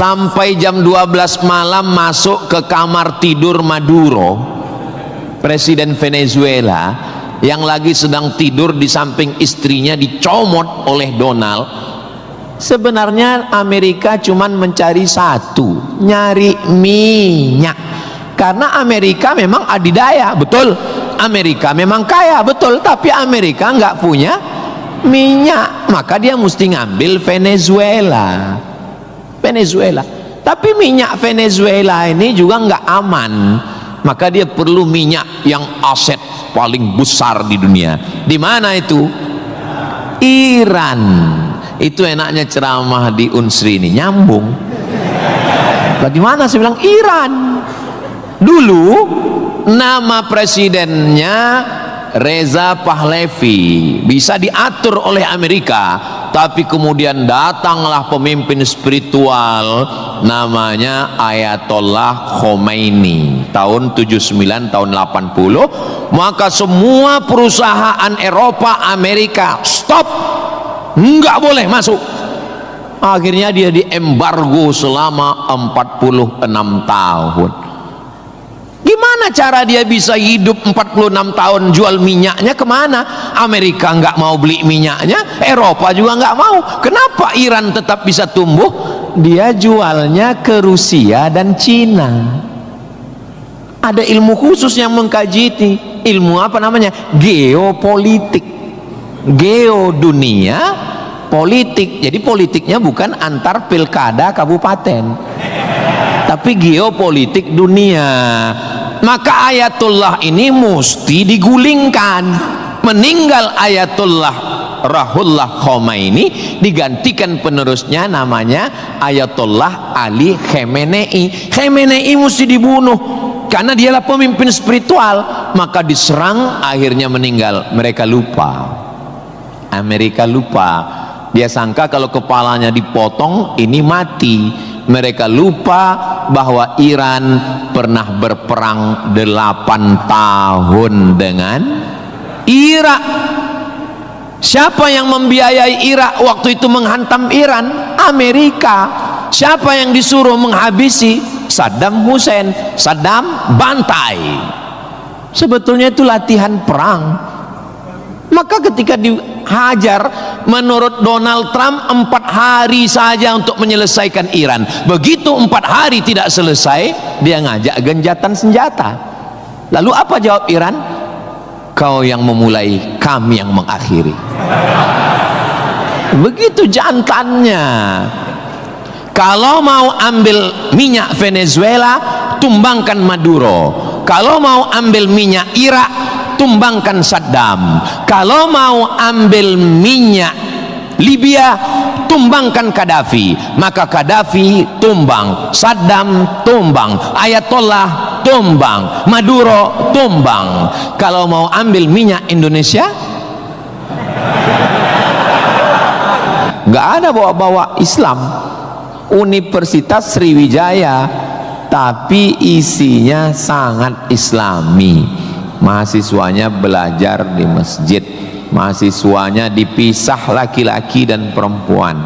sampai jam 12 malam masuk ke kamar tidur Maduro, presiden Venezuela, yang lagi sedang tidur di samping istrinya dicomot oleh Donald. Sebenarnya Amerika cuman mencari satu, nyari minyak. Karena Amerika memang adidaya, betul. Amerika memang kaya, betul. Tapi Amerika nggak punya minyak, maka dia mesti ngambil Venezuela. Tapi minyak Venezuela ini juga nggak aman, maka dia perlu minyak yang aset paling besar di dunia. Di mana itu? Iran. Itu enaknya ceramah di Unsri ini, nyambung. Bagaimana saya bilang Iran? Dulu nama presidennya Reza Pahlavi, bisa diatur oleh Amerika, tapi kemudian datanglah pemimpin spiritual namanya Ayatollah Khomeini tahun 79 tahun 80, maka semua perusahaan Eropa, Amerika stop, nggak boleh masuk. Akhirnya dia diembargo selama 46 tahun. Gimana cara dia bisa hidup 46 tahun? Jual minyaknya kemana? Amerika nggak mau beli minyaknya, Eropa juga nggak mau. Kenapa Iran tetap bisa tumbuh? Dia jualnya ke Rusia dan Cina. Ada ilmu khusus yang mengkaji ini. Ilmu apa namanya? Geopolitik. Geo dunia, politik. Jadi politiknya bukan antar pilkada kabupaten, tapi geopolitik dunia. Maka Ayatullah ini mesti digulingkan. Meninggal Ayatullah Ruhollah Khomeini, digantikan penerusnya namanya Ayatollah Ali Khamenei. Khamenei mesti dibunuh karena dialah pemimpin spiritual, maka diserang, akhirnya meninggal. Mereka lupa, Amerika lupa. Dia sangka kalau kepalanya dipotong ini mati. Mereka lupa bahwa Iran pernah berperang 8 tahun dengan Irak. Siapa yang membiayai Irak waktu itu menghantam Iran? Amerika. Siapa yang disuruh menghabisi? Saddam Hussein. Saddam bantai. Sebetulnya itu latihan perang. Maka ketika dihajar, menurut Donald Trump 4 hari saja untuk menyelesaikan Iran. Begitu 4 hari tidak selesai, dia ngajak genjatan senjata. Lalu apa jawab Iran? Kau yang memulai, kami yang mengakhiri. Begitu jantannya. Kalau mau ambil minyak Venezuela, tumbangkan Maduro. Kalau mau ambil minyak Irak, tumbangkan Saddam. Kalau mau ambil minyak Libya, tumbangkan Gaddafi. Maka Gaddafi tumbang, Saddam tumbang, Ayatollah tumbang, Maduro tumbang. Kalau mau ambil minyak Indonesia, nggak ada bawa-bawa Islam. Universitas Sriwijaya, tapi isinya sangat Islami. Mahasiswanya belajar di masjid, mahasiswanya dipisah laki-laki dan perempuan,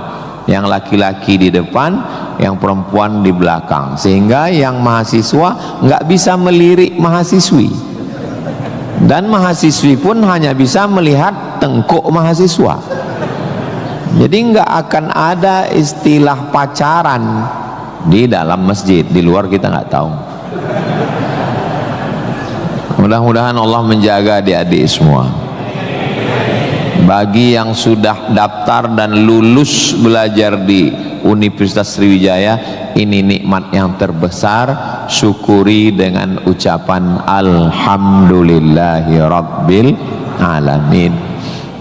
yang laki-laki di depan, yang perempuan di belakang, sehingga yang mahasiswa nggak bisa melirik mahasiswi, dan mahasiswi pun hanya bisa melihat tengkuk mahasiswa. Jadi nggak akan ada istilah pacaran di dalam masjid, di luar kita nggak tahu. Mudah-mudahan Allah menjaga adik-adik semua. Bagi yang sudah daftar dan lulus belajar di Universitas Sriwijaya, ini nikmat yang terbesar. Syukuri dengan ucapan Alhamdulillahi Rabbil Alamin.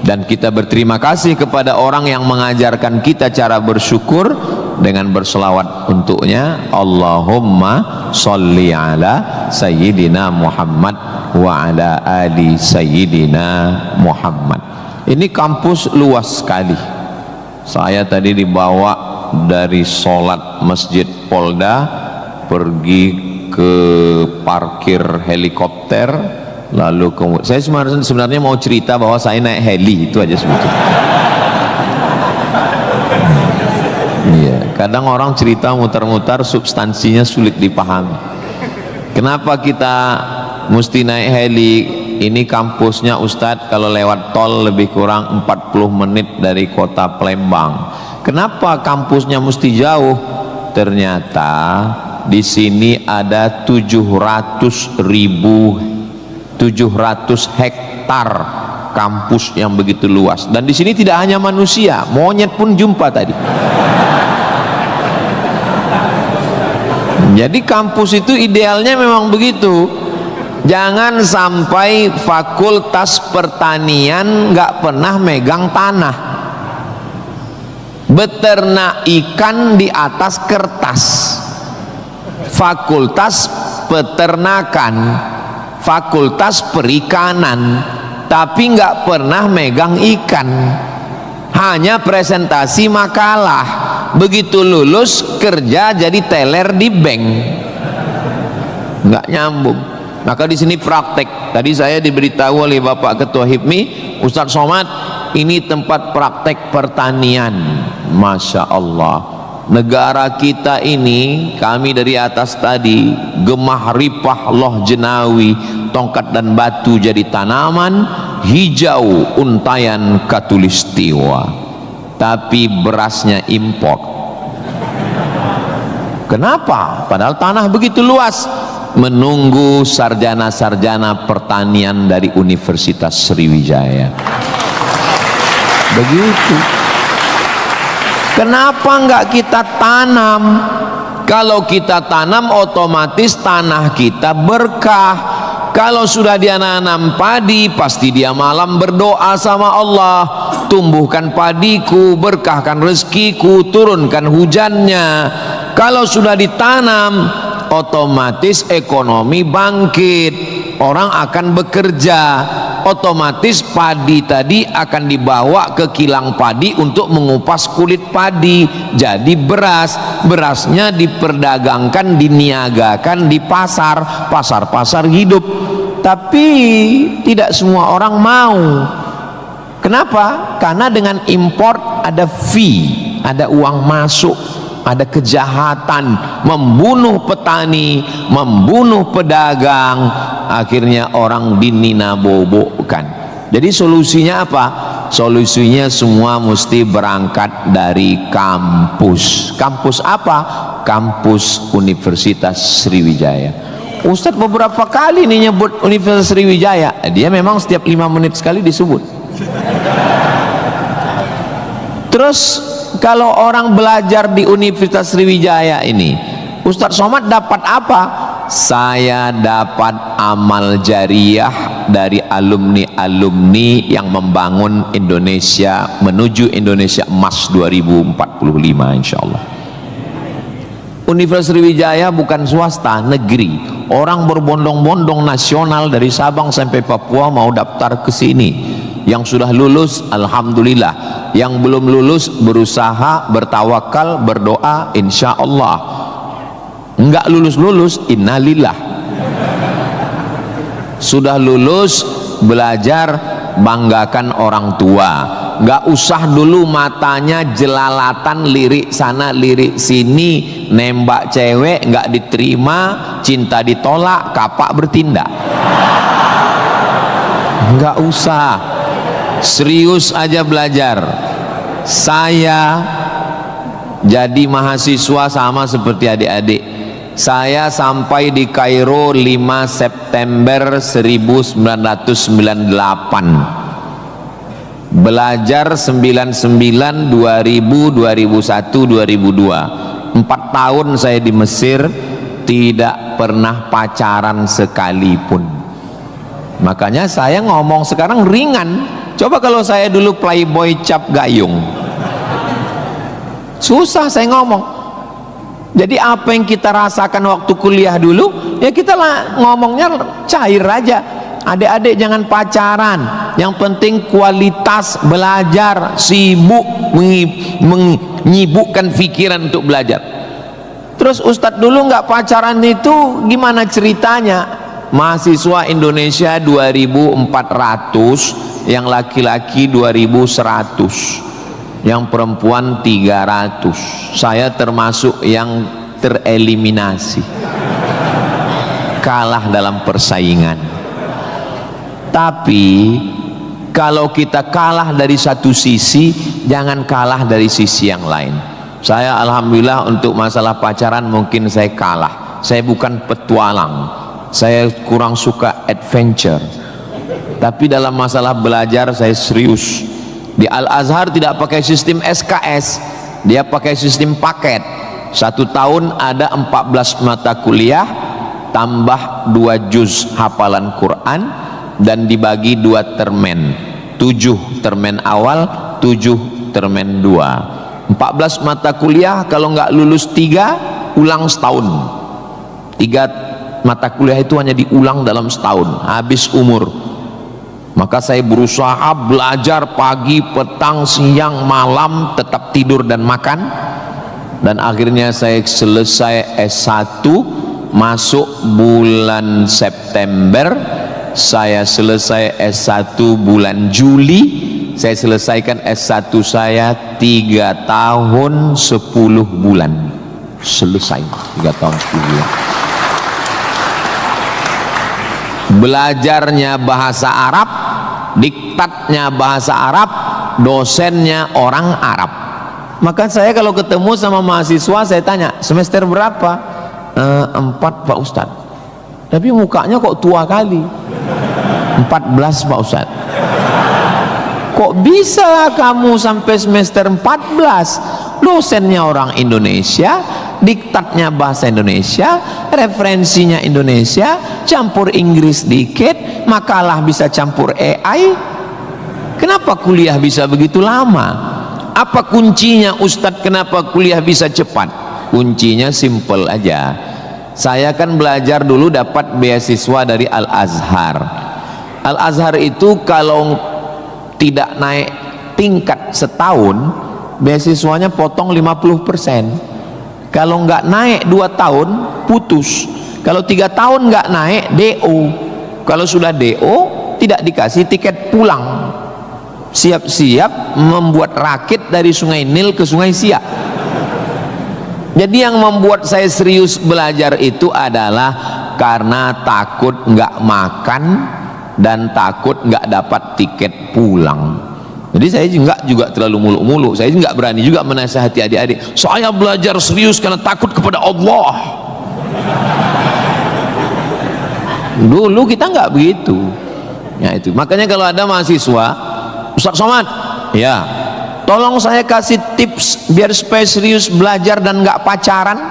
Dan kita berterima kasih kepada orang yang mengajarkan kita cara bersyukur dengan berselawat untuknya. Allahumma sholli ala Sayyidina Muhammad wa ala ali Sayyidina Muhammad. Ini kampus luas sekali. Saya tadi dibawa dari sholat Masjid Polda pergi ke parkir helikopter, lalu saya sebenarnya mau cerita bahwa saya naik heli, itu aja sebetulnya. Iya. Kadang orang cerita mutar-mutar substansinya sulit dipahami. Kenapa kita mesti naik heli? Ini kampusnya Ustadz kalau lewat tol lebih kurang 40 menit dari kota Palembang. Kenapa kampusnya mesti jauh? Ternyata di sini ada 700 hektar kampus yang begitu luas, dan di sini tidak hanya manusia, monyet pun jumpa tadi. Jadi kampus itu idealnya memang begitu. Jangan sampai fakultas pertanian nggak pernah megang tanah, beternak ikan di atas kertas. Fakultas peternakan, fakultas perikanan, tapi nggak pernah megang ikan, hanya presentasi makalah. Begitu lulus kerja jadi teller di bank, nggak nyambung. Maka di sini praktek. Tadi saya diberitahu oleh Bapak Ketua HIPMI, Ustadz Somad, ini tempat praktek pertanian. Masya Allah, negara kita ini, kami dari atas tadi, gemah ripah loh jenawi, tongkat dan batu jadi tanaman, hijau untayan katulistiwa, tapi berasnya impor. Kenapa? Padahal tanah begitu luas. Menunggu sarjana-sarjana pertanian dari Universitas Sriwijaya. Begitu. Kenapa enggak kita tanam? Kalau kita tanam otomatis tanah kita berkah. Kalau sudah dia nanam padi, pasti dia malam berdoa sama Allah, tumbuhkan padiku, berkahkan rezekiku, turunkan hujannya. Kalau sudah ditanam, otomatis ekonomi bangkit, orang akan bekerja, otomatis padi tadi akan dibawa ke kilang padi untuk mengupas kulit padi jadi beras. Berasnya diperdagangkan, diniagakan di pasar-pasar hidup. Tapi tidak semua orang mau. Kenapa? Karena dengan import ada fee, ada uang masuk, ada kejahatan, membunuh petani, membunuh pedagang, akhirnya orang dininabobokan. Jadi solusinya apa? Solusinya semua mesti berangkat dari kampus. Kampus apa? Kampus Universitas Sriwijaya. Ustadz beberapa kali nih nyebut Universitas Sriwijaya, dia memang setiap 5 menit sekali disebut. Terus kalau orang belajar di Universitas Sriwijaya ini, Ustadz Somad dapat apa? Saya dapat amal jariah dari alumni-alumni yang membangun Indonesia menuju Indonesia Emas 2045 insyaallah. Universitas Sriwijaya bukan swasta, negeri. Orang berbondong-bondong nasional dari Sabang sampai Papua mau daftar ke sini. Yang sudah lulus alhamdulillah, yang belum lulus berusaha, bertawakal, berdoa, insya Allah. Enggak lulus innalillah. Sudah lulus, belajar, banggakan orang tua. Enggak usah dulu matanya jelalatan, lirik sana lirik sini, nembak cewek enggak diterima, cinta ditolak, kapak bertindak. Enggak usah, serius aja belajar. Saya jadi mahasiswa sama seperti adik-adik. Saya sampai di Kairo 5 September 1998. Belajar 99, 2000, 2001, 2002. 4 tahun saya di Mesir, tidak pernah pacaran sekalipun. Makanya saya ngomong sekarang ringan. Coba kalau saya dulu playboy cap gayung, susah saya ngomong. Jadi apa yang kita rasakan waktu kuliah dulu, ya kita lah ngomongnya cair aja. Adik-adik jangan pacaran, yang penting kualitas belajar, sibuk menyibukkan pikiran untuk belajar. Terus Ustadz dulu nggak pacaran itu gimana ceritanya? Mahasiswa Indonesia 2.400, yang laki-laki 2.100. yang perempuan 300. Saya termasuk yang tereliminasi, kalah dalam persaingan. Tapi kalau kita kalah dari satu sisi, jangan kalah dari sisi yang lain. Saya alhamdulillah untuk masalah pacaran mungkin saya kalah. Saya bukan petualang, saya kurang suka adventure. Tapi dalam masalah belajar saya serius. Di Al-Azhar tidak pakai sistem SKS, dia pakai sistem paket. 1 tahun ada 14 mata kuliah tambah 2 juz hafalan Quran dan dibagi 2 termen, 7 termen awal, 7 termen 2. 14 mata kuliah, kalau nggak lulus 3 ulang setahun. 3 mata kuliah itu hanya diulang dalam setahun, habis umur. Maka saya berusaha belajar pagi, petang, siang, malam, tetap tidur dan makan. Dan akhirnya saya selesai S1, masuk bulan September. Saya selesai S1 bulan Juli. Saya selesaikan S1 saya 3 tahun 10 bulan. Selesai 3 tahun 10 bulan. Belajarnya bahasa Arab, diktatnya bahasa Arab, dosennya orang Arab. Maka saya kalau ketemu sama mahasiswa, saya tanya, semester berapa? 4 Pak Ustadz. Tapi mukanya kok tua kali. 14 Pak Ustadz. Kok bisa kamu sampai semester 14? Dosennya orang Indonesia, diktatnya bahasa Indonesia, referensinya Indonesia, campur Inggris dikit, makalah bisa campur AI. Kenapa kuliah bisa begitu lama? Apa kuncinya Ustadz, kenapa kuliah bisa cepat? Kuncinya simple aja. Saya kan belajar dulu dapat beasiswa dari Al-Azhar. Al-Azhar itu kalau tidak naik tingkat setahun, beasiswanya potong 50%. Kalau nggak naik 2 tahun, putus. Kalau 3 tahun nggak naik, DO. Kalau sudah DO, tidak dikasih tiket pulang. Siap-siap membuat rakit dari Sungai Nil ke Sungai Siak. Jadi yang membuat saya serius belajar itu adalah karena takut nggak makan dan takut nggak dapat tiket pulang. Jadi saya juga terlalu muluk-muluk. Saya nggak berani juga menasihati adik-adik. Saya belajar serius karena takut kepada Allah. Dulu kita nggak begitu. Ya itu. Makanya kalau ada mahasiswa, Ustaz Somad, ya, tolong saya kasih tips biar supaya serius belajar dan nggak pacaran.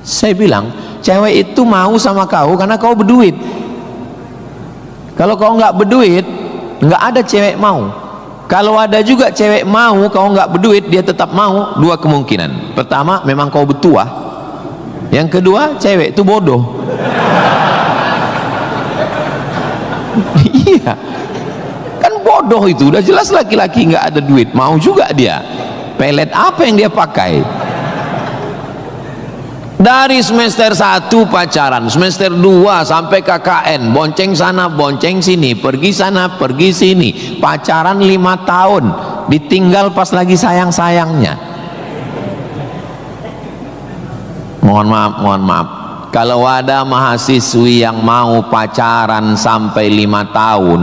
Saya bilang, cewek itu mau sama kau karena kau berduit. Kalau kau nggak berduit, nggak ada cewek mau. Kalau ada juga cewek mau, kau nggak berduit, dia tetap mau. 2 kemungkinan. Pertama, memang kau bertuah. Yang kedua, cewek itu bodoh. Iya, kan bodoh itu. Udah jelas laki-laki nggak ada duit, mau juga dia. Pelet apa yang dia pakai? Dari semester 1 pacaran, semester 2 sampai KKN, bonceng sana bonceng sini, pergi sana pergi sini, pacaran 5 tahun, ditinggal pas lagi sayang-sayangnya. Mohon maaf, kalau ada mahasiswi yang mau pacaran sampai 5 tahun,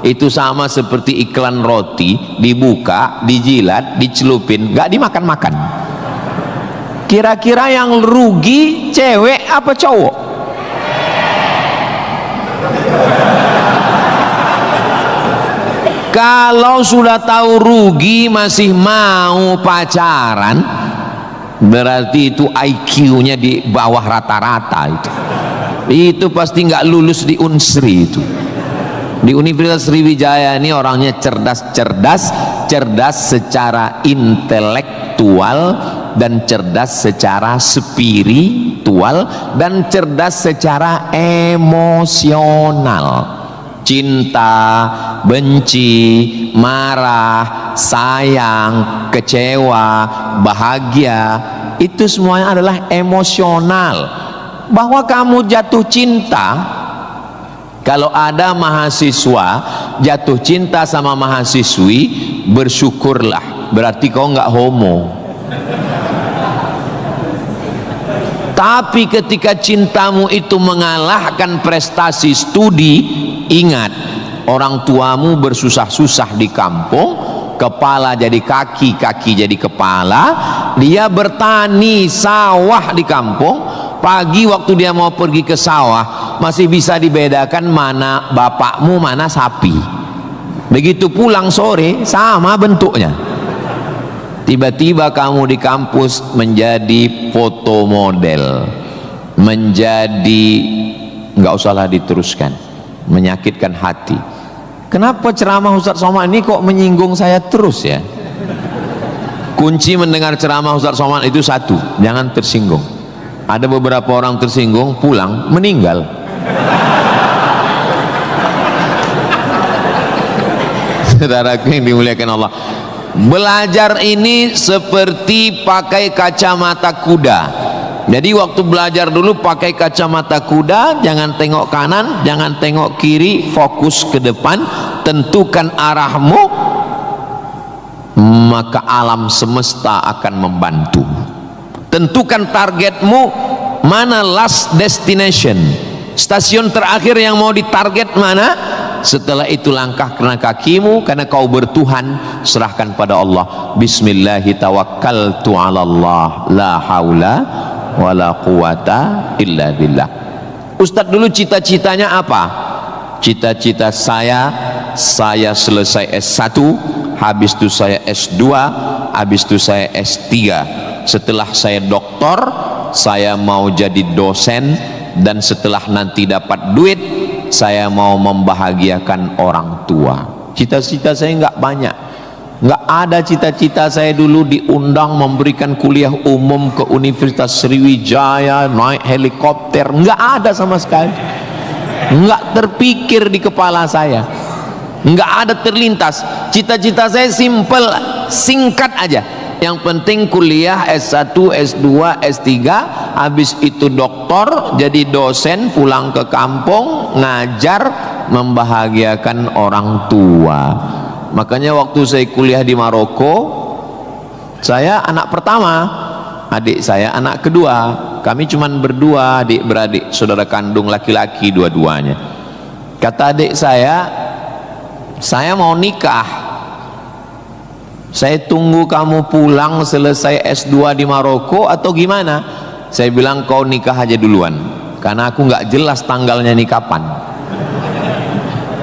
itu sama seperti iklan roti, dibuka, dijilat, dicelupin, gak dimakan-makan. Kira-kira yang rugi cewek apa cowok? Kalau sudah tahu rugi masih mau pacaran, berarti itu IQ-nya di bawah rata-rata. Itu pasti nggak lulus di Unsri itu. Di Universitas Sriwijaya ini orangnya cerdas secara intelektual dan cerdas secara spiritual dan cerdas secara emosional. Cinta, benci, marah, sayang, kecewa, bahagia, itu semuanya adalah emosional. Bahwa kamu jatuh cinta, kalau ada mahasiswa jatuh cinta sama mahasiswi, bersyukurlah, berarti kau nggak homo. Tapi ketika cintamu itu mengalahkan prestasi studi, ingat, orang tuamu bersusah-susah di kampung, kepala jadi kaki, kaki jadi kepala, dia bertani sawah di kampung. Pagi waktu dia mau pergi ke sawah, masih bisa dibedakan mana bapakmu, mana sapi. Begitu pulang sore, sama bentuknya. Tiba-tiba kamu di kampus menjadi foto model, menjadi, nggak usahlah diteruskan, menyakitkan hati. Kenapa ceramah Ustaz Somad ini kok menyinggung saya terus ya? Kunci mendengar ceramah Ustaz Somad itu satu, jangan tersinggung. Ada beberapa orang tersinggung, pulang meninggal. Saudaraku yang dimuliakan Allah, belajar ini seperti pakai kacamata kuda. Jadi waktu belajar dulu pakai kacamata kuda, jangan tengok kanan, jangan tengok kiri, fokus ke depan, tentukan arahmu, maka alam semesta akan membantu. Tentukan targetmu, mana last destination, stasiun terakhir yang mau ditarget mana. Setelah itu langkah karena kakimu, karena kau bertuhan, serahkan pada Allah. Bismillahi tawakkaltu ala Allah, la haula wala quwata illa billah. Ustadz dulu cita-citanya apa? Cita-cita saya selesai S1, habis itu saya S2, habis itu saya S3. Setelah saya doktor, saya mau jadi dosen, dan setelah nanti dapat duit, saya mau membahagiakan orang tua. Cita-cita saya nggak banyak, nggak ada cita-cita saya dulu diundang memberikan kuliah umum ke Universitas Sriwijaya, naik helikopter, nggak ada sama sekali, nggak terpikir di kepala saya, nggak ada terlintas. Cita-cita saya simple, singkat aja. Yang penting kuliah S1, S2, S3, habis itu doktor, jadi dosen, pulang ke kampung, ngajar, membahagiakan orang tua. Makanya waktu saya kuliah di Maroko, saya anak pertama, adik saya anak kedua. Kami cuma berdua, adik beradik, saudara kandung laki-laki dua-duanya. Kata adik saya mau nikah. Saya tunggu kamu pulang selesai S2 di Maroko atau gimana? Saya bilang kau nikah aja duluan, karena aku nggak jelas tanggalnya nih kapan.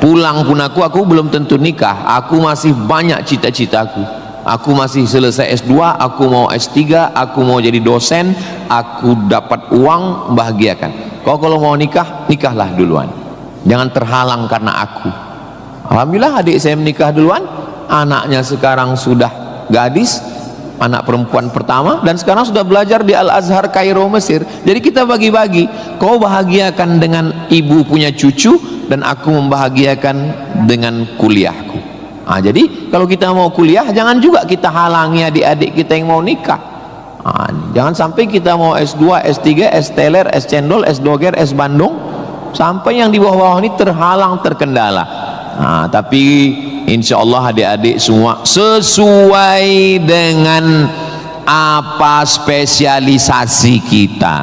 Pulang pun aku belum tentu nikah. Aku masih banyak cita-citaku. Aku masih selesai S2, aku mau S3, aku mau jadi dosen, aku dapat uang, bahagiakan. Kau kalau mau nikah, nikahlah duluan, jangan terhalang karena aku. Alhamdulillah adik saya menikah duluan. Anaknya sekarang sudah gadis, anak perempuan pertama, dan sekarang sudah belajar di Al-Azhar Kairo Mesir. Jadi kita bagi-bagi, kau bahagiakan dengan ibu punya cucu, dan aku membahagiakan dengan kuliahku. Jadi kalau kita mau kuliah, jangan juga kita halangi adik-adik kita yang mau nikah. Jangan sampai kita mau S2, S3, S teler, S cendol, S doger, S bandung, sampai yang di bawah-bawah ini terhalang, terkendala. Tapi insya Allah adik-adik semua sesuai dengan apa spesialisasi kita.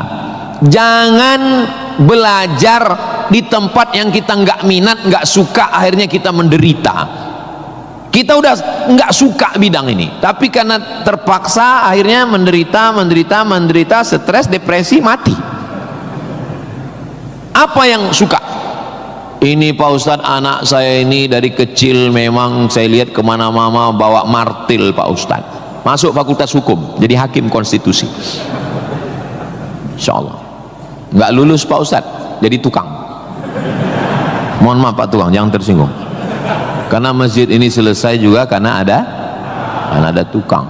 Jangan belajar di tempat yang kita nggak minat, nggak suka, akhirnya kita menderita. Kita udah nggak suka bidang ini, tapi karena terpaksa akhirnya menderita, stres, depresi, mati. Apa yang suka? Ini Pak Ustadz, anak saya ini dari kecil memang saya lihat kemana-mana bawa martil Pak Ustadz. Masuk fakultas hukum, jadi hakim konstitusi. Insya Allah. Nggak lulus Pak Ustadz, jadi tukang. Mohon maaf Pak tukang, jangan tersinggung. Karena masjid ini selesai juga karena ada tukang.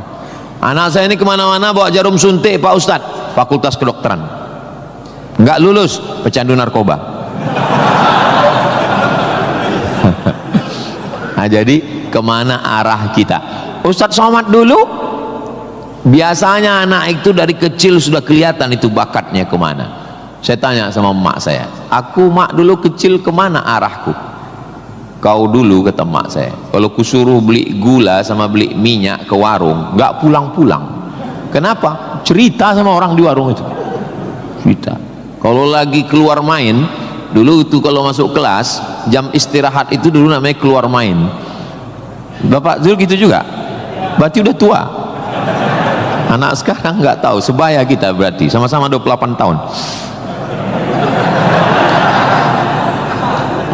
Anak saya ini kemana-mana bawa jarum suntik Pak Ustadz, fakultas kedokteran. Nggak lulus, pecandu narkoba. Jadi kemana arah kita? Ustadz Somad dulu biasanya anak itu dari kecil sudah kelihatan itu bakatnya kemana. Saya tanya sama emak saya, aku mak dulu kecil kemana arahku? kau dulu, kata mak saya, kalau kusuruh beli gula sama beli minyak ke warung nggak pulang-pulang. Kenapa? Cerita sama orang di warung itu, cerita. Kalau lagi keluar main dulu itu, kalau masuk kelas jam istirahat itu dulu namanya keluar main. Bapak dulu gitu juga? Berarti udah tua. Anak sekarang nggak tahu, sebaya kita berarti, sama-sama 28 tahun.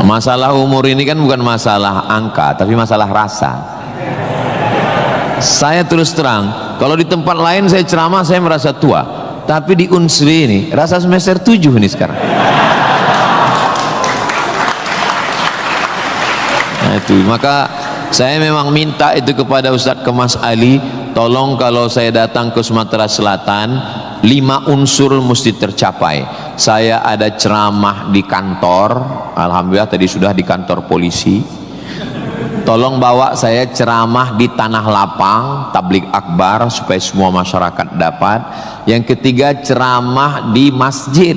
Masalah umur ini kan bukan masalah angka, tapi masalah rasa. Saya terus terang, kalau di tempat lain saya ceramah saya merasa tua, tapi di Unsri ini rasa semester 7 ini sekarang. Nah itu, maka saya memang minta itu kepada Ustadz Kemas Ali, tolong kalau saya datang ke Sumatera Selatan 5 unsur mesti tercapai. Saya ada ceramah di kantor, alhamdulillah tadi sudah di kantor polisi. Tolong bawa saya ceramah di tanah lapang, tablik akbar supaya semua masyarakat dapat. Yang ketiga, ceramah di masjid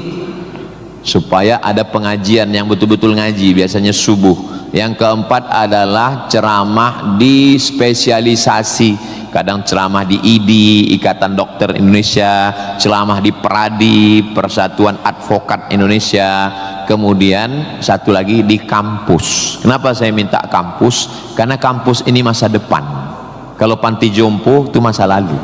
supaya ada pengajian yang betul-betul ngaji, biasanya subuh. Yang keempat adalah ceramah di spesialisasi, kadang ceramah di IDI, Ikatan Dokter Indonesia, ceramah di PERADI, Persatuan Advokat Indonesia, kemudian satu lagi di kampus. Kenapa saya minta kampus? Karena kampus ini masa depan. Kalau panti jompo itu masa lalu.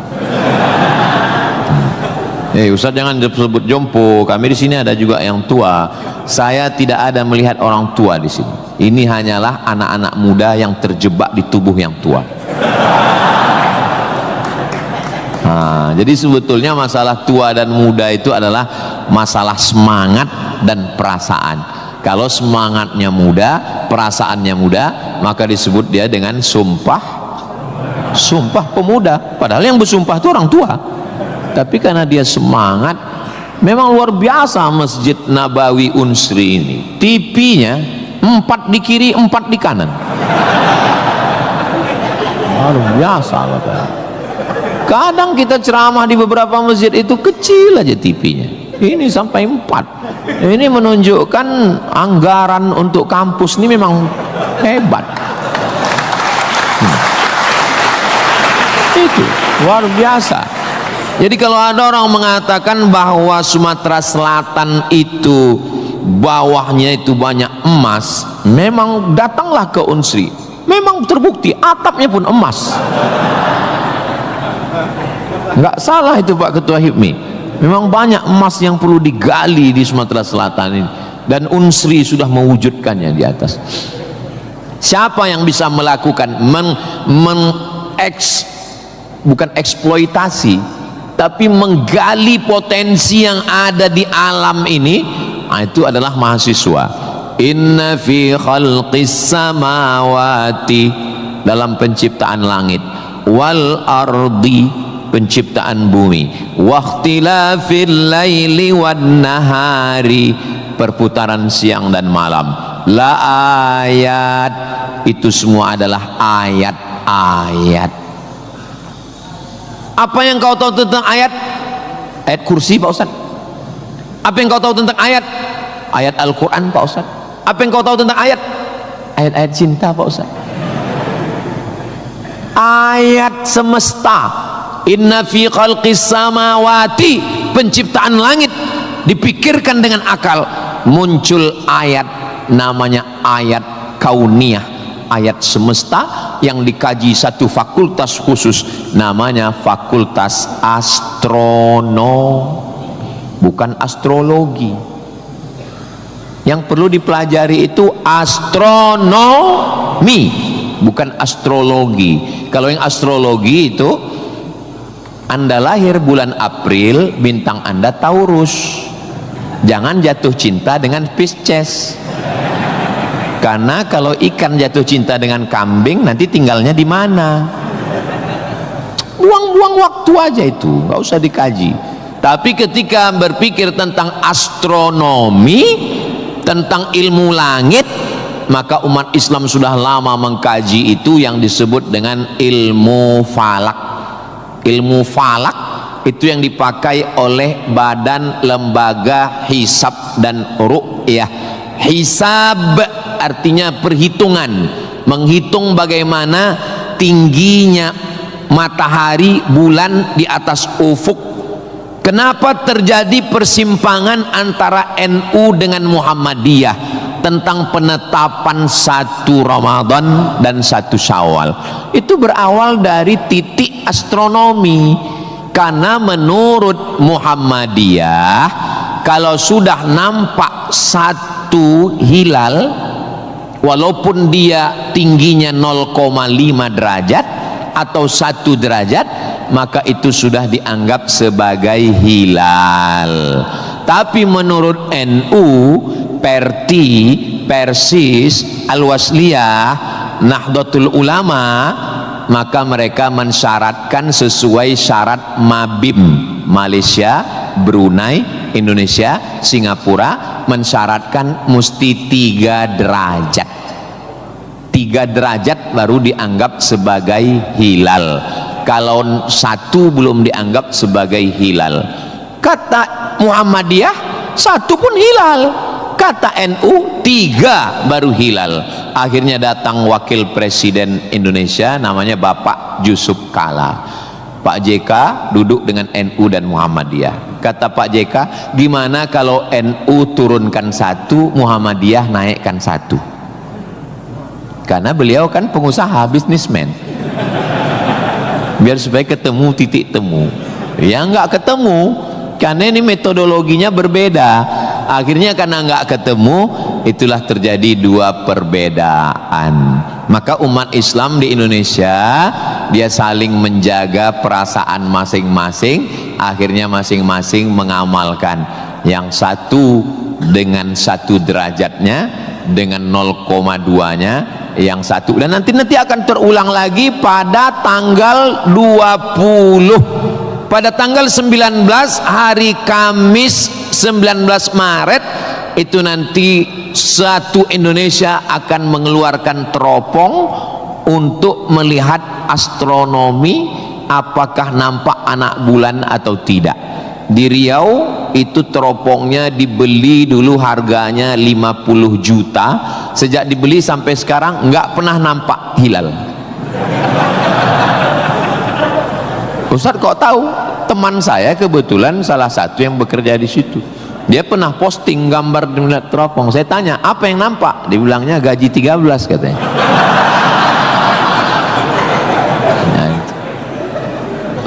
Ustaz jangan disebut jompo, kami di sini ada juga yang tua. Saya tidak ada melihat orang tua di sini. Ini hanyalah anak-anak muda yang terjebak di tubuh yang tua. Nah, jadi sebetulnya masalah tua dan muda itu adalah masalah semangat dan perasaan. Kalau semangatnya muda, perasaannya muda, maka disebut dia dengan sumpah pemuda. Padahal yang bersumpah itu orang tua. Tapi karena dia semangat, memang luar biasa Masjid Nabawi Unsri ini. TV-nya 4 di kiri, 4 di kanan. Luar biasa katanya. Kadang kita ceramah di beberapa masjid itu kecil aja TV-nya. Ini sampai 4. Ini menunjukkan anggaran untuk kampus ini memang hebat. Itu luar biasa. Jadi kalau ada orang mengatakan bahwa Sumatera Selatan itu bawahnya itu banyak emas, memang datanglah ke Unsri, memang terbukti atapnya pun emas. Nggak salah itu Pak Ketua HIPMI, memang banyak emas yang perlu digali di Sumatera Selatan ini, dan Unsri sudah mewujudkannya di atas. Siapa yang bisa melakukan bukan eksploitasi, tapi menggali potensi yang ada di alam ini, itu adalah mahasiswa. Inna fi khalqis samawati, dalam penciptaan langit, wal ardi, penciptaan bumi, waqtilafil laili wan nahari, perputaran siang dan malam, la ayat, itu semua adalah ayat-ayat. Apa yang kau tahu tentang ayat? Ayat kursi Pak Ustaz. Apa yang kau tahu tentang ayat? Ayat Al-Quran Pak Ustaz. Apa yang kau tahu tentang ayat? Ayat-ayat cinta Pak Ustaz. Ayat semesta. Inna fi khalqis samawati, penciptaan langit, dipikirkan dengan akal, muncul ayat, namanya ayat kauniyah, ayat semesta yang dikaji satu fakultas khusus, namanya fakultas astronomi, bukan astrologi. Yang perlu dipelajari itu astronomi, bukan astrologi. Kalau yang astrologi itu, Anda lahir bulan April, bintang Anda Taurus, jangan jatuh cinta dengan Pisces. Karena kalau ikan jatuh cinta dengan kambing, nanti tinggalnya di mana? Buang-buang waktu aja itu, nggak usah dikaji. Tapi ketika berpikir tentang astronomi, tentang ilmu langit, maka umat Islam sudah lama mengkaji itu yang disebut dengan ilmu falak. Ilmu falak itu yang dipakai oleh Badan Lembaga Hisab dan Ru'yah. Hisab artinya perhitungan, menghitung bagaimana tingginya matahari, bulan di atas ufuk. Kenapa terjadi persimpangan antara NU dengan Muhammadiyah tentang penetapan 1 Ramadan dan 1 Syawal? Itu berawal dari titik astronomi, karena menurut Muhammadiyah kalau sudah nampak 1 hilal walaupun dia tingginya 0,5 derajat atau 1 derajat, maka itu sudah dianggap sebagai hilal. Tapi menurut NU, Perti, Persis, Al-Wasliyah, Nahdlatul Ulama, maka mereka mensyaratkan sesuai syarat Mabim, Malaysia, Brunei, Indonesia, Singapura, mensyaratkan mesti 3 derajat. 3 derajat baru dianggap sebagai hilal. Kalau 1 belum dianggap sebagai hilal. Kata Muhammadiyah 1 pun hilal, kata NU 3 baru hilal. Akhirnya datang wakil presiden Indonesia namanya Bapak Yusuf Kala. Pak JK duduk dengan NU dan Muhammadiyah. Kata Pak JK, gimana kalau NU turunkan 1, Muhammadiyah naikkan 1? Karena beliau kan pengusaha, bisnismen, biar supaya ketemu titik temu. Ya nggak ketemu, karena ini metodologinya berbeda. Akhirnya karena nggak ketemu, itulah terjadi 2 perbedaan. Maka umat Islam di Indonesia dia saling menjaga perasaan masing-masing. Akhirnya masing-masing mengamalkan yang 1 dengan 1 derajatnya, dengan 0,2-nya, yang 1, dan nanti akan terulang lagi pada tanggal 20, pada tanggal 19 hari Kamis 19 Maret itu nanti satu Indonesia akan mengeluarkan teropong untuk melihat astronomi apakah nampak anak bulan atau tidak. Di Riau itu teropongnya dibeli dulu harganya 50 juta, sejak dibeli sampai sekarang nggak pernah nampak hilal. Ustaz kok tahu? Teman saya kebetulan salah satu yang bekerja di situ, dia pernah posting gambar di teropong. Saya tanya apa yang nampak, dibilangnya gaji 13 katanya.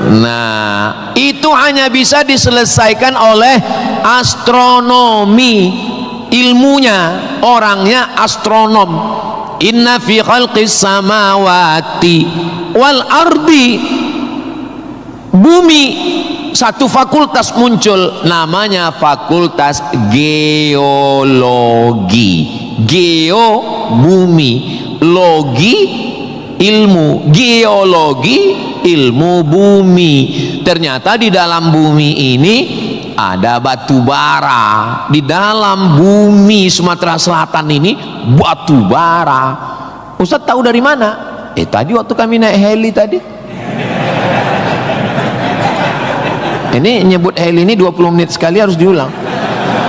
Nah, itu hanya bisa diselesaikan oleh astronomi, ilmunya, orangnya astronom. Inna fi khalqis samawati wal ardi, bumi, satu fakultas muncul namanya fakultas geologi. Geo bumi, logi ilmu, geologi ilmu bumi. Ternyata di dalam bumi ini ada batu bara. Di dalam bumi Sumatera Selatan ini batu bara. Ustaz tahu dari mana? Tadi waktu kami naik heli tadi. Ini nyebut heli ini 20 menit sekali harus diulang.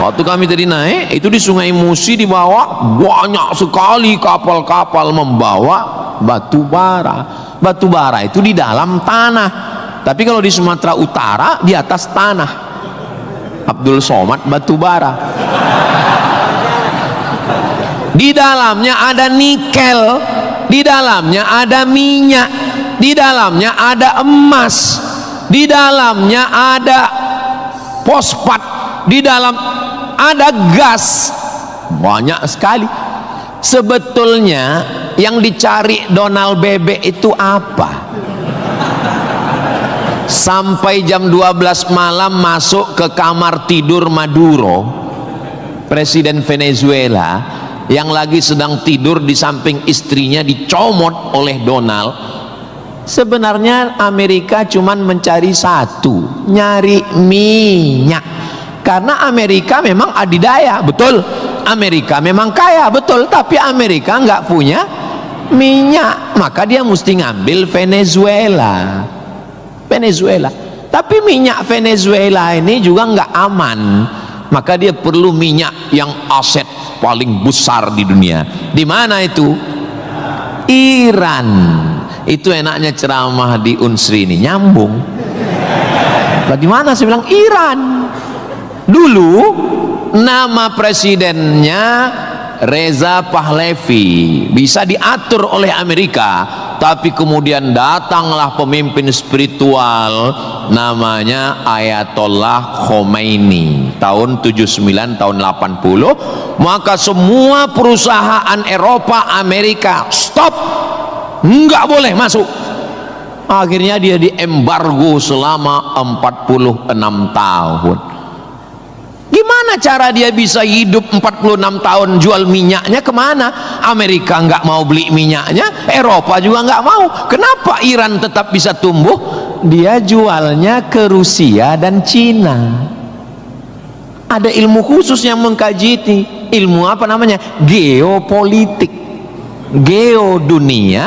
Waktu kami tadi naik itu di Sungai Musi, di bawah banyak sekali kapal-kapal membawa batu bara. Batu bara itu di dalam tanah, tapi kalau di Sumatera Utara di atas tanah. Abdul Somad batu bara. Di dalamnya ada nikel, di dalamnya ada minyak, di dalamnya ada emas, di dalamnya ada fosfat, di dalam ada gas, banyak sekali. Sebetulnya yang dicari Donald Bebek itu apa? Sampai jam 12 malam masuk ke kamar tidur Maduro, presiden Venezuela, yang lagi sedang tidur di samping istrinya dicomot oleh Donald. Sebenarnya Amerika cuman mencari satu, nyari minyak. Karena Amerika memang adidaya, betul. Amerika memang kaya, betul. Tapi Amerika nggak punya minyak, maka dia mesti ngambil Venezuela. Venezuela. Tapi minyak Venezuela ini juga nggak aman. maka dia perlu minyak yang aset paling besar di dunia. Di mana itu? Iran. Itu enaknya ceramah di Unsri ini, nyambung. Bagaimana saya bilang Iran? Dulu nama presidennya Reza Pahlavi, bisa diatur oleh Amerika, tapi kemudian datanglah pemimpin spiritual namanya Ayatollah Khomeini tahun 79 tahun 80, maka semua perusahaan Eropa, Amerika stop, nggak boleh masuk. Akhirnya dia diembargo selama 46 tahun. Gimana cara dia bisa hidup 46 tahun? Jual minyaknya kemana? Amerika nggak mau beli minyaknya, Eropa juga nggak mau. Kenapa Iran tetap bisa tumbuh? Dia jualnya ke Rusia dan Cina. Ada ilmu khusus yang mengkaji ini. Ilmu apa namanya? Geopolitik. Geo dunia,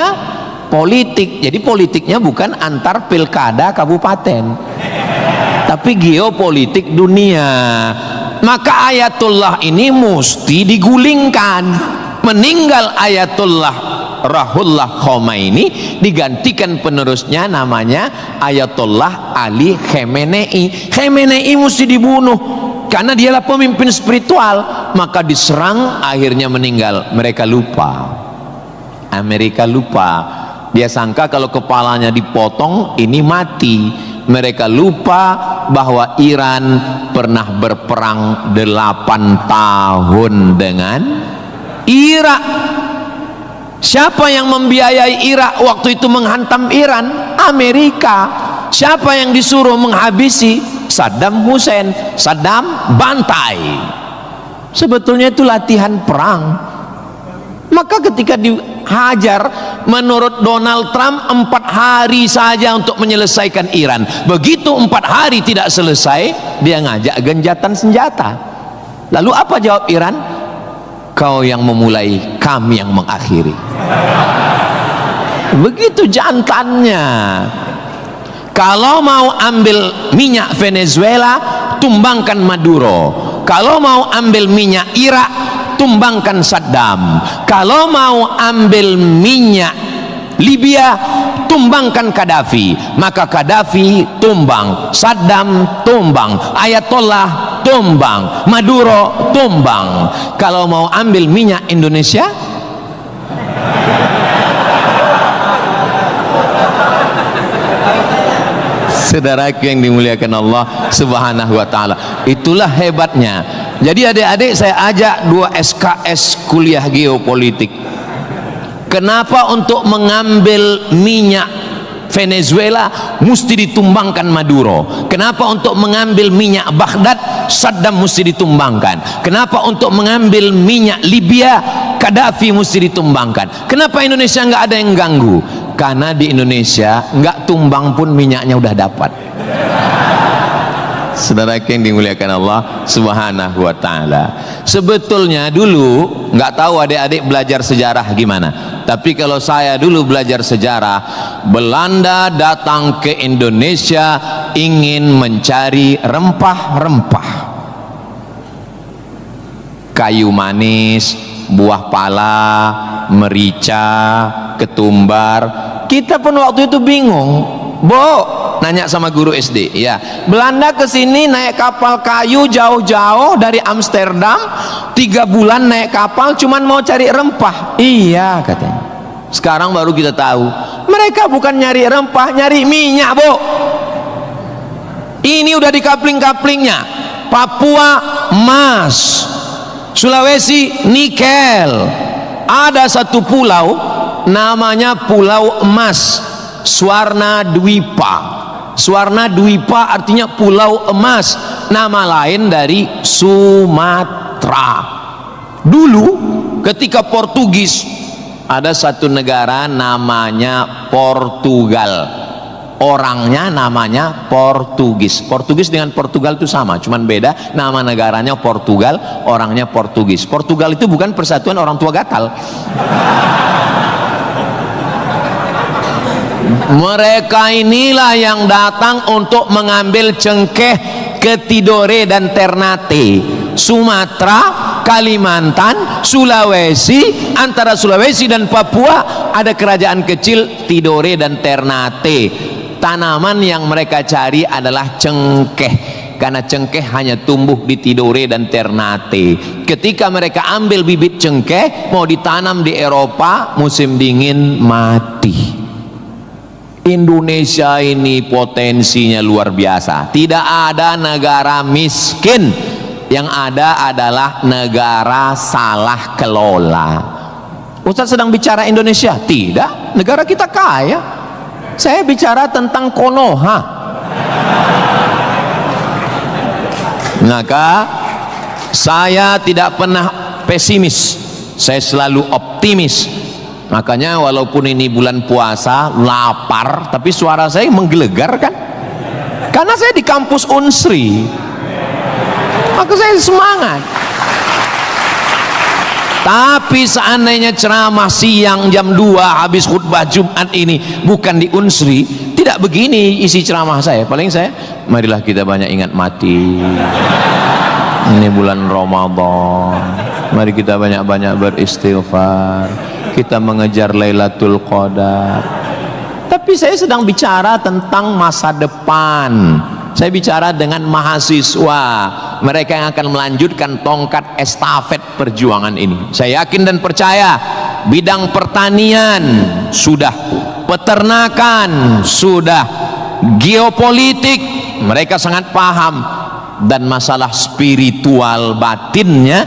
politik. Jadi politiknya bukan antar pilkada kabupaten, tapi geopolitik dunia. Maka Ayatullah ini mesti digulingkan. Meninggal Ayatullah Ruhollah Khomeini, digantikan penerusnya namanya Ayatollah Ali Khamenei. Khamenei mesti dibunuh karena dialah pemimpin spiritual, maka diserang, akhirnya meninggal. Mereka lupa, Amerika lupa. Dia sangka kalau kepalanya dipotong ini mati. Mereka lupa bahwa Iran pernah berperang 8 tahun dengan Irak. Siapa yang membiayai Irak waktu itu menghantam Iran? Amerika. Siapa yang disuruh menghabisi? Saddam Hussein. Saddam bantai. Sebetulnya itu latihan perang. Maka ketika dihajar, menurut Donald Trump 4 hari saja untuk menyelesaikan Iran. Begitu 4 hari tidak selesai, dia ngajak genjatan senjata. Lalu apa jawab Iran? Kau yang memulai, kami yang mengakhiri. Begitu jantannya. Kalau mau ambil minyak Venezuela, tumbangkan Maduro. Kalau mau ambil minyak Irak, tumbangkan Saddam. Kalau mau ambil minyak Libya, tumbangkan Gaddafi. Maka Gaddafi tumbang, Saddam tumbang, Ayatollah tumbang, Maduro tumbang. Kalau mau ambil minyak Indonesia, saudaraku yang dimuliakan Allah Subhanahu wa ta'ala, itulah hebatnya. Jadi adik-adik saya ajak 2 SKS kuliah geopolitik. Kenapa untuk mengambil minyak Venezuela mesti ditumbangkan Maduro? Kenapa untuk mengambil minyak Baghdad Saddam mesti ditumbangkan? Kenapa untuk mengambil minyak Libya Gaddafi mesti ditumbangkan? Kenapa Indonesia nggak ada yang ganggu? Karena di Indonesia nggak tumbang pun minyaknya udah dapat. Saudara yang dimuliakan Allah Subhanahu wa ta'ala, sebetulnya dulu nggak tahu adik-adik belajar sejarah gimana, tapi kalau saya dulu belajar sejarah, Belanda datang ke Indonesia ingin mencari rempah-rempah, kayu manis, buah pala, merica, ketumbar. Kita pun waktu itu bingung, nanya sama guru SD, ya, Belanda kesini naik kapal kayu jauh-jauh dari Amsterdam, 3 bulan naik kapal cuman mau cari rempah. Iya katanya. Sekarang baru kita tahu mereka bukan nyari rempah, nyari minyak. Ini udah di kapling-kaplingnya. Papua emas, Sulawesi nikel. Ada satu pulau namanya Pulau Emas, Swarna Dwipa. Swarna Dwipa artinya pulau emas, nama lain dari Sumatera. Dulu ketika Portugis, ada satu negara namanya Portugal, orangnya namanya Portugis. Portugis dengan Portugal itu sama, cuman beda, nama negaranya Portugal, orangnya Portugis. Portugal itu bukan persatuan orang tua gatal. Mereka inilah yang datang untuk mengambil cengkeh, ketidore dan ternate. Sumatera, Kalimantan, Sulawesi. Antara Sulawesi dan Papua ada kerajaan kecil Tidore dan Ternate. Tanaman yang mereka cari adalah cengkeh, karena cengkeh hanya tumbuh di Tidore dan Ternate. Ketika mereka ambil bibit cengkeh mau ditanam di Eropa, musim dingin mati. Indonesia ini potensinya luar biasa. Tidak ada negara miskin, yang ada adalah negara salah kelola. Ustaz sedang bicara Indonesia? Tidak, negara kita kaya. Saya bicara tentang Konoha. Maka saya tidak pernah pesimis, saya selalu optimis. Makanya walaupun ini bulan puasa, lapar, tapi suara saya menggelegar kan, karena saya di kampus Unsri, maka saya semangat. Tapi seandainya ceramah siang jam 2 habis khutbah Jumat ini bukan di Unsri, tidak begini isi ceramah saya. Paling saya, marilah kita banyak ingat mati, ini bulan Ramadan, mari kita banyak-banyak beristighfar, kita mengejar Lailatul Qadar. Tapi saya sedang bicara tentang masa depan. Saya bicara dengan mahasiswa, mereka yang akan melanjutkan tongkat estafet perjuangan ini. Saya yakin dan percaya bidang pertanian sudah, peternakan sudah, geopolitik mereka sangat paham, dan masalah spiritual batinnya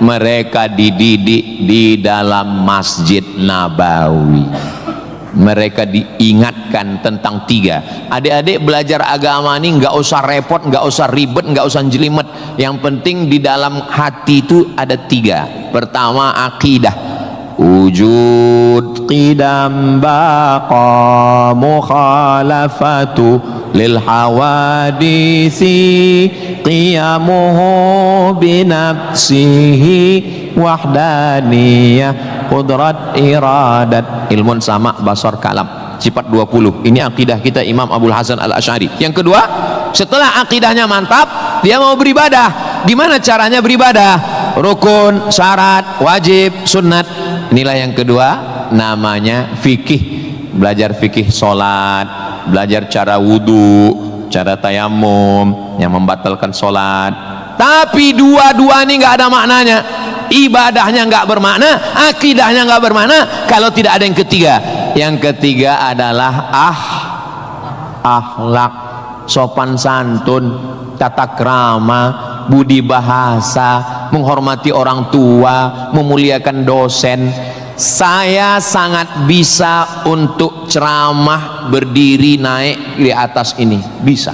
mereka dididik di dalam Masjid Nabawi. Mereka diingatkan tentang 3. Adik-adik belajar agama ini nggak usah repot, nggak usah ribet, nggak usah jelimet. Yang penting di dalam hati itu ada 3. Pertama, akidah. Wujud qidam baqa mukhalafatu lil hawadisi qiyamuhu binafsihi wahdaniyah qudrat iradat ilmun sama basar kalam sifat 20. Ini akidah kita Imam Abul Hasan Al-Asy'ari. Yang kedua, setelah akidahnya mantap, dia mau beribadah. Gimana caranya beribadah? Rukun, syarat, wajib, sunnat. Inilah yang kedua, namanya fikih. Belajar fikih sholat, belajar cara wudhu, cara tayamum yang membatalkan sholat. Tapi dua-dua ini nggak ada maknanya. Ibadahnya nggak bermakna, akidahnya nggak bermakna kalau tidak ada yang ketiga. Yang ketiga adalah akhlak, sopan santun, tata krama, budi bahasa, menghormati orang tua, memuliakan dosen. Saya sangat bisa untuk ceramah berdiri naik di atas ini, bisa.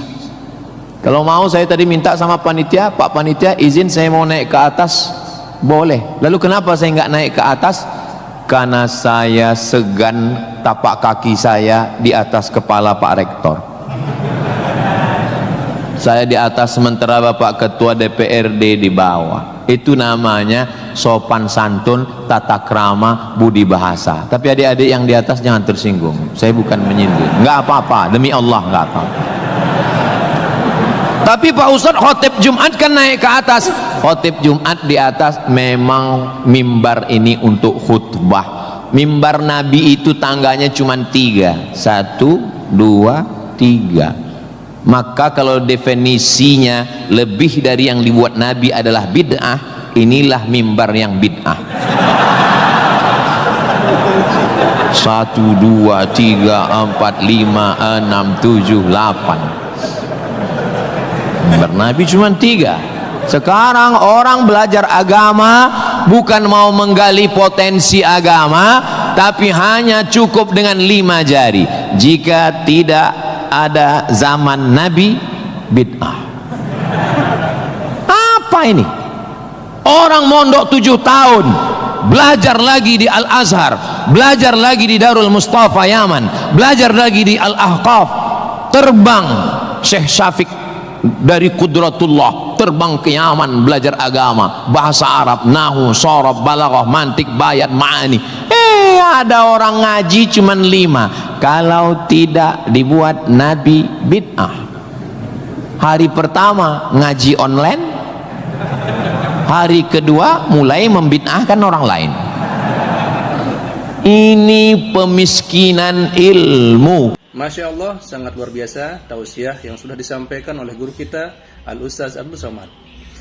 Kalau mau saya tadi minta sama panitia, Pak panitia izin saya mau naik ke atas, boleh. Lalu kenapa saya nggak naik ke atas? Karena saya segan tapak kaki saya di atas kepala Pak Rektor. Saya di atas sementara Bapak Ketua DPRD di bawah. Itu namanya sopan santun, tata krama, budi bahasa. Tapi adik-adik yang di atas jangan tersinggung. Saya bukan menyindir. Nggak apa-apa, demi Allah nggak apa-apa. Tapi Pak Ustadz khotib Jumat kan naik ke atas. Khotib Jumat di atas memang mimbar ini untuk khutbah. Mimbar Nabi itu tangganya cuma 3. 1, 2, 3. Maka kalau definisinya lebih dari yang dibuat Nabi adalah bid'ah, inilah mimbar yang bid'ah. 1, 2, 3, 4, 5, 6, 7, 8. Mimbar Nabi cuma 3. Sekarang orang belajar agama bukan mau menggali potensi agama, tapi hanya cukup dengan 5 jari. Jika tidak ada zaman Nabi, bid'ah. Apa ini? Orang mondok 7 tahun, belajar lagi di Al-Azhar, belajar lagi di Darul Mustafa Yaman, belajar lagi di Al-Ahqaf, terbang Syekh Syafiq dari Qudratullah, terbang ke Yaman belajar agama, bahasa Arab, nahu, sharaf, balaghah, mantik, bayat, ma'ani. Ada orang ngaji cuman 5. Kalau tidak dibuat Nabi, bid'ah. Hari pertama ngaji online, hari kedua mulai membid'ahkan orang lain. Ini pemiskinan ilmu. Masya Allah, sangat luar biasa tausiah yang sudah disampaikan oleh guru kita Al-Ustaz Abdul Somad.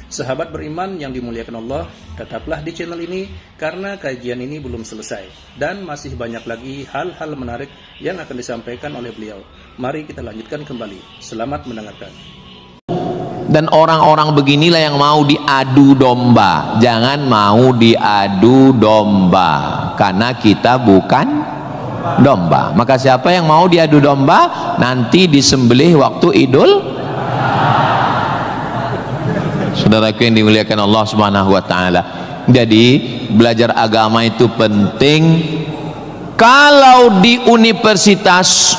Sahabat beriman yang dimuliakan Allah, tetaplah di channel ini karena kajian ini belum selesai dan masih banyak lagi hal-hal menarik yang akan disampaikan oleh beliau. Mari kita lanjutkan kembali. Selamat mendengarkan. Dan orang-orang beginilah yang mau diadu domba. Jangan mau diadu domba, karena kita bukan domba. Maka siapa yang mau diadu domba, nanti disembelih waktu Idul. Saudaraku yang dimuliakan Allah Subhanahu wa taala. Jadi belajar agama itu penting. Kalau di universitas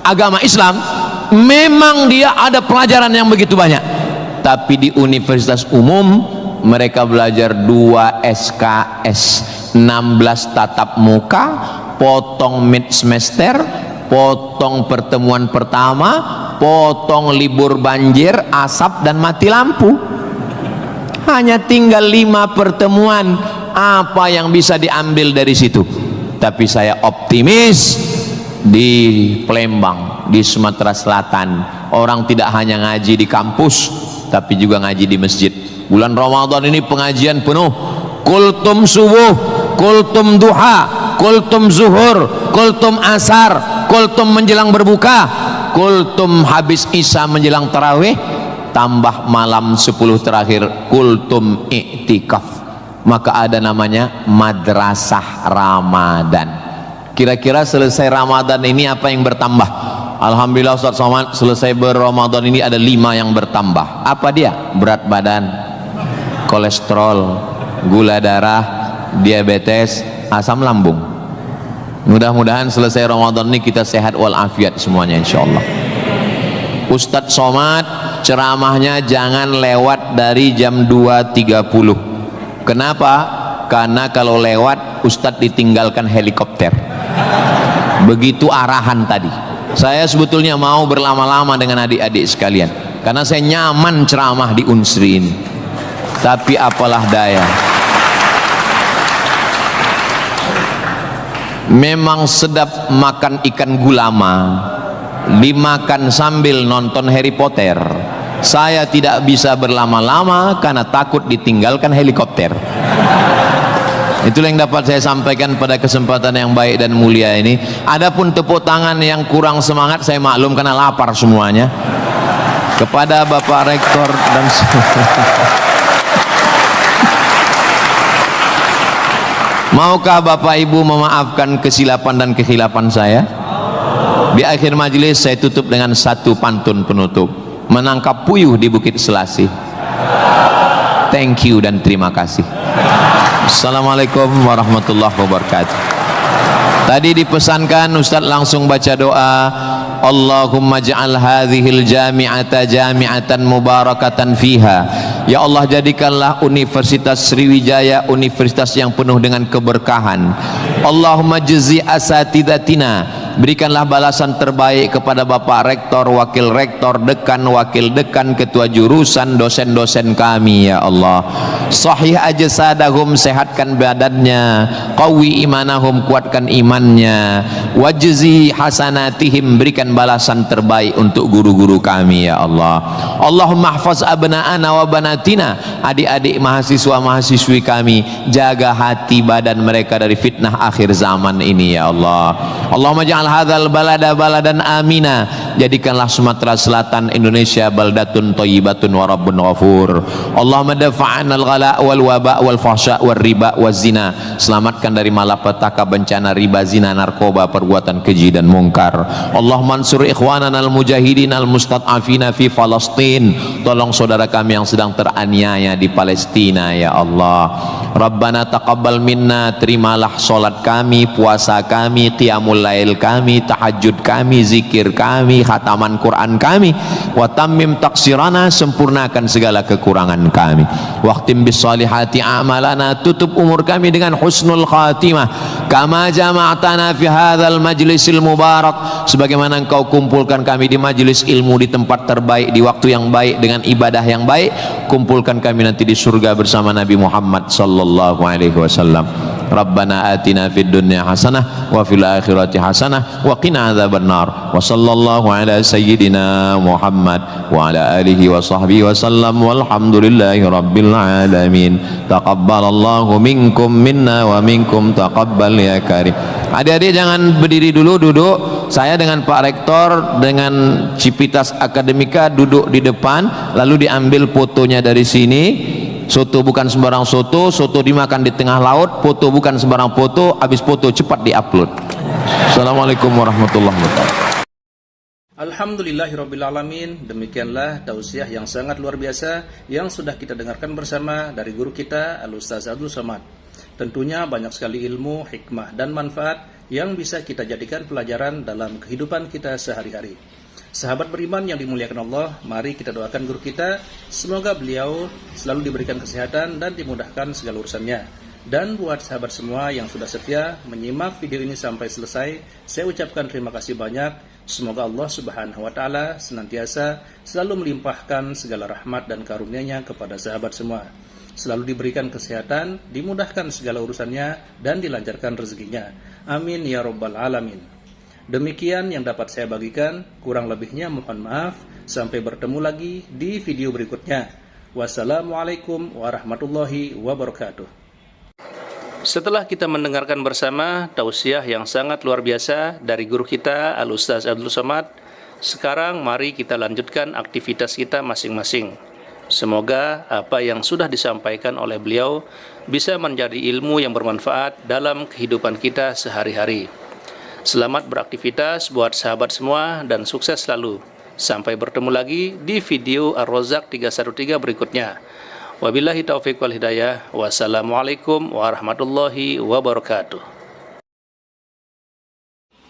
agama Islam memang dia ada pelajaran yang begitu banyak, tapi di universitas umum mereka belajar 2 SKS, 16 tatap muka, potong mid semester, potong pertemuan pertama, potong libur banjir, asap dan mati lampu. Hanya tinggal 5 pertemuan. Apa yang bisa diambil dari situ? Tapi saya optimis di Palembang, di Sumatera Selatan, orang tidak hanya ngaji di kampus, tapi juga ngaji di masjid. Bulan Ramadan ini pengajian penuh, kultum subuh, kultum duha, kultum zuhur, kultum asar, kultum menjelang berbuka, kultum habis isya menjelang tarawih, tambah malam 10 terakhir kultum iktikaf. Maka ada namanya madrasah Ramadan. Kira-kira selesai Ramadan ini apa yang bertambah? Alhamdulillah Ustaz Somad, selesai berRamadan ini ada 5 yang bertambah. Apa dia? Berat badan, kolesterol, gula darah, diabetes, asam lambung. Mudah-mudahan selesai Ramadan ini kita sehat walafiat semuanya insyaallah. Ustaz Somad ceramahnya jangan lewat dari jam 2.30. Kenapa? Karena kalau lewat Ustadz ditinggalkan helikopter. Begitu arahan tadi. Saya sebetulnya mau berlama-lama dengan adik-adik sekalian, karena saya nyaman ceramah di Unsri ini. Tapi apalah daya, memang sedap makan ikan gulama, dimakan sambil nonton Harry Potter. Saya tidak bisa berlama-lama karena takut ditinggalkan helikopter. Itulah yang dapat saya sampaikan pada kesempatan yang baik dan mulia ini. Adapun tepuk tangan yang kurang semangat saya maklum karena lapar semuanya. Kepada Bapak Rektor dan maukah Bapak Ibu memaafkan kesilapan dan kekhilafan saya? Di akhir majelis saya tutup dengan satu pantun penutup. Menangkap puyuh di Bukit Selasih. Thank you dan terima kasih. Assalamualaikum warahmatullahi wabarakatuh. Tadi dipesankan Ustaz langsung baca doa, Allahumma ja'al hadhil jami'ata jami'atan mubarakatan fiha. Ya Allah, jadikanlah Universitas Sriwijaya universitas yang penuh dengan keberkahan. Allahumma jazi asatidatina, berikanlah balasan terbaik kepada Bapak Rektor, Wakil Rektor, Dekan, Wakil Dekan, Ketua Jurusan, dosen-dosen kami ya Allah. Sahih ajsadahum, sehatkan badannya, qawi imanahum, kuatkan imannya, wajzi hasanatihim, berikan balasan terbaik untuk guru-guru kami ya Allah. Allahumma hafaz abna'ana wa banatina, adik-adik mahasiswa-mahasiswi kami, jaga hati badan mereka dari fitnah akhir zaman ini ya Allah. Allahumma ja'al hadzal balada baladan amina, jadikanlah Sumatera Selatan Indonesia baldatun thayyibatun wa rabbun ghafur. Allahumma dafa'an al-ghala wal waba wal fahsya wal riba waz zina, selamatkan dari malapetaka, bencana riba, zina, narkoba, perbuatan keji dan mungkar. Allahumma ansur ikhwanana al-mujahidin al-mustad'afina fi Palestin, tolong saudara kami yang sedang teraniaya di Palestina ya Allah. Rabbana taqabbal minna, terimalah salat kami, puasa kami, qiyamul lail kami, kami, tahajud kami, zikir kami, khataman Quran kami. Wa tammim taqsirana, sempurnakan segala kekurangan kami. Waqtim bis salihati a'malana, tutup umur kami dengan husnul khatimah. Kama jama'tana fi hadzal majlisil mubarak, sebagaimana engkau kumpulkan kami di majelis ilmu, di tempat terbaik, di waktu yang baik, dengan ibadah yang baik. Kumpulkan kami nanti di surga bersama Nabi Muhammad sallallahu alaihi wasallam. Rabbana atina fid dunya hasanah wa fil akhirati hasanah wa qina adzabannar. Wa sallallahu ala sayyidina Muhammad wa ala alihi wa sahbihi wa sallam, walhamdulillahi rabbil alamin. Taqabbalallahu minkum minna wa minkum taqabbal ya karim. Adik-adik jangan berdiri dulu, duduk. Saya dengan Pak Rektor dengan Civitas Akademika duduk di depan, lalu diambil fotonya dari sini. Soto bukan sembarang soto, soto dimakan di tengah laut. Foto bukan sembarang foto, habis foto cepat diupload. Assalamualaikum warahmatullahi wabarakatuh. Alhamdulillahirrabbilalamin. Demikianlah tausiah yang sangat luar biasa yang sudah kita dengarkan bersama dari guru kita Al-Ustaz Abdul Somad. Tentunya banyak sekali ilmu, hikmah dan manfaat yang bisa kita jadikan pelajaran dalam kehidupan kita sehari-hari. Sahabat beriman yang dimuliakan Allah, mari kita doakan guru kita, semoga beliau selalu diberikan kesehatan dan dimudahkan segala urusannya. Dan buat sahabat semua yang sudah setia menyimak video ini sampai selesai, saya ucapkan terima kasih banyak. Semoga Allah Subhanahu wa taala senantiasa selalu melimpahkan segala rahmat dan karunia-Nya kepada sahabat semua. Selalu diberikan kesehatan, dimudahkan segala urusannya, dan dilancarkan rezekinya. Amin ya rabbal alamin. Demikian yang dapat saya bagikan, kurang lebihnya mohon maaf. Sampai bertemu lagi di video berikutnya. Wassalamualaikum warahmatullahi wabarakatuh. Setelah kita mendengarkan bersama tausiah yang sangat luar biasa dari guru kita Al-Ustaz Abdul Somad, sekarang mari kita lanjutkan aktivitas kita masing-masing. Semoga apa yang sudah disampaikan oleh beliau bisa menjadi ilmu yang bermanfaat dalam kehidupan kita sehari-hari. Selamat beraktivitas buat sahabat semua dan sukses selalu. Sampai bertemu lagi di video Ar-Razzaq 313 berikutnya. Wabillahi taufiq wal hidayah. Wassalamualaikum warahmatullahi wabarakatuh.